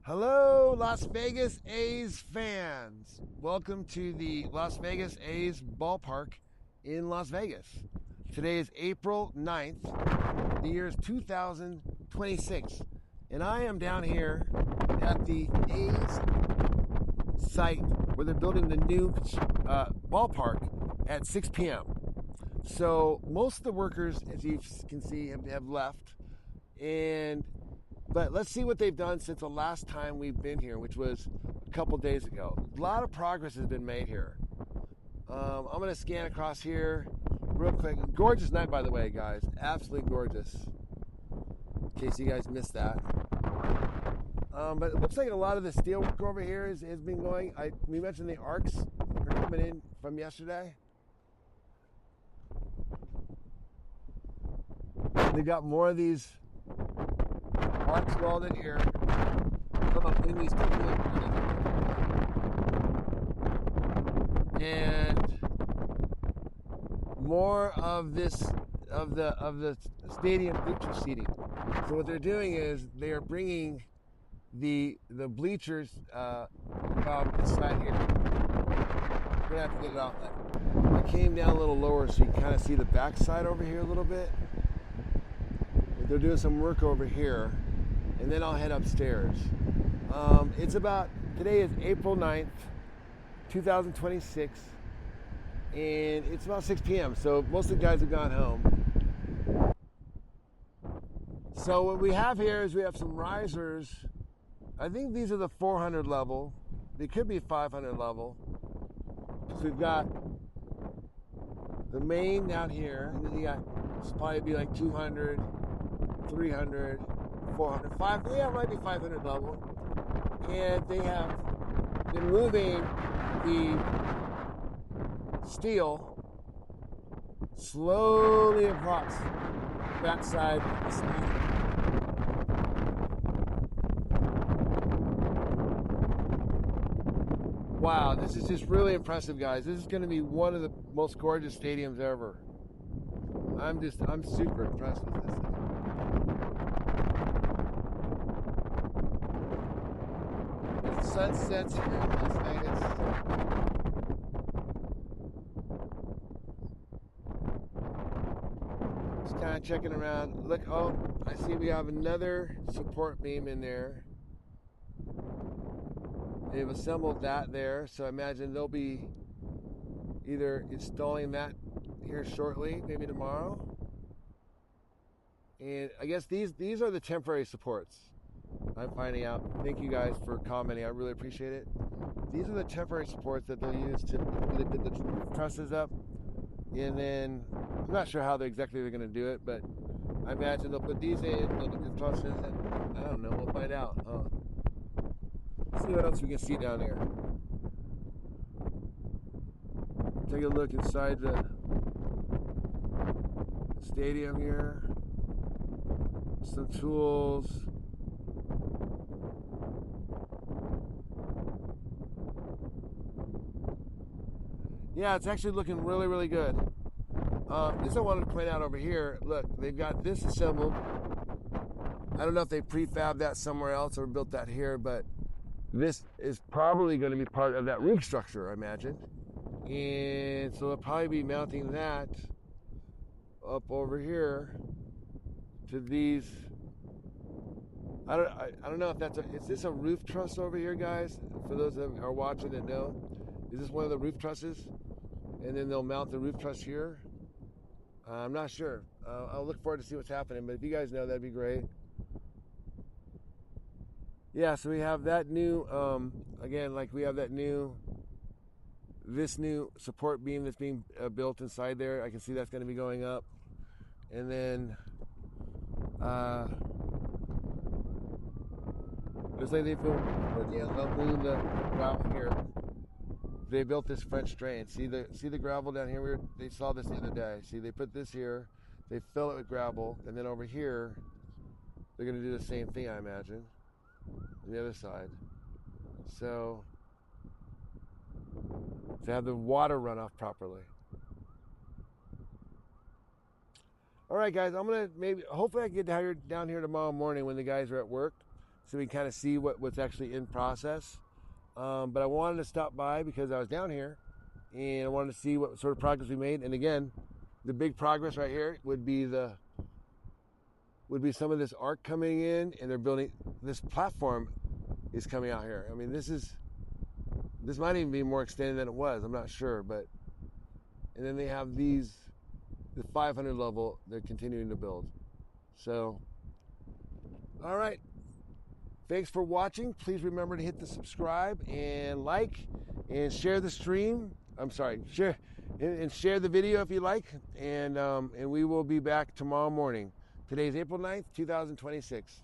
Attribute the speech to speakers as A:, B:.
A: Hello, Las Vegas A's fans. Welcome to the Las Vegas A's ballpark in Las Vegas. Today is April 9th. The year is 2026. And I am down here at the A's site where they're building the new ballpark at 6 p.m. So most of the workers, as you can see, have left. But let's see what they've done since the last time we've been here, which was a couple days ago. A lot of progress has been made here. I'm going to scan across here real quick. Gorgeous night, by the way, guys. Absolutely gorgeous. In case you guys missed that. But it looks like a lot of the steel work over here has been going. We mentioned the arcs are coming in from yesterday. They've got more of these arcs welded here. And more of this of the stadium bleacher seating. So what they're doing is they are bringing the bleachers about this side here. We're gonna have to get it off that. I came down a little lower so you can kind of see the back side over here a little bit. They're doing some work over here, and then I'll head upstairs. Today is April 9th, 2026, and it's about 6 p.m., so most of the guys have gone home. So what we have here is we have some risers. I think these are the 400 level. They could be 500 level. So we've got the main down here, and then you got, this will probably be like 200, 300, 400, 500, yeah, it might be 500 level. And they have been moving the steel slowly across that side. Wow, this is just really impressive, guys. This is going to be one of the most gorgeous stadiums ever. I'm super impressed with this thing. The sun sets here in Las Vegas. Just kind of checking around. Look, oh, I see we have another support beam in there. They've assembled that there, so I imagine they'll be either installing that here shortly, maybe tomorrow. And I guess these are the temporary supports. I'm finding out. Thank you guys for commenting. I really appreciate it. These are the temporary supports that they'll use to put the trusses up. And then I'm not sure how they're going to do it, but I imagine they'll put these in, they'll put the trusses, and I don't know. We'll find out. Let's see what else we can see down there. Take a look inside the stadium here. Some tools. Yeah, it's actually looking really, really good. This I wanted to point out over here. Look, they've got this assembled. I don't know if they prefab that somewhere else or built that here, but this is probably going to be part of that roof structure, I imagine. And so they'll probably be mounting that up over here to these. I don't know if is this a roof truss over here, guys? For those that are watching that know, is this one of the roof trusses? And then they'll mount the roof truss here. I'm not sure. I'll look forward to see what's happening, but if you guys know, that'd be great. Yeah, so we have that new, again, like we have this new support beam that's being built inside there. I can see that's going to be going up. And then, looks like they'll move the gravel here. They built this French drain. See the gravel down here? They saw this the other day. See, they put this here, they fill it with gravel, and then over here, they're going to do the same thing, I imagine, on the other side. So, to have the water run off properly. All right, guys, I'm going to hopefully I can get down here tomorrow morning when the guys are at work so we can kind of see what's actually in process. But I wanted to stop by because I was down here and I wanted to see what sort of progress we made. And again, the big progress right here would be some of this arc coming in, and they're building this platform is coming out here. I mean, this might even be more extended than it was. I'm not sure, but and then they have the 500 level they're continuing to build. So, all right. Thanks for watching. Please remember to hit the subscribe and like and share the stream. I'm sorry, share the video if you like. And we will be back tomorrow morning. Today's April 9th, 2026.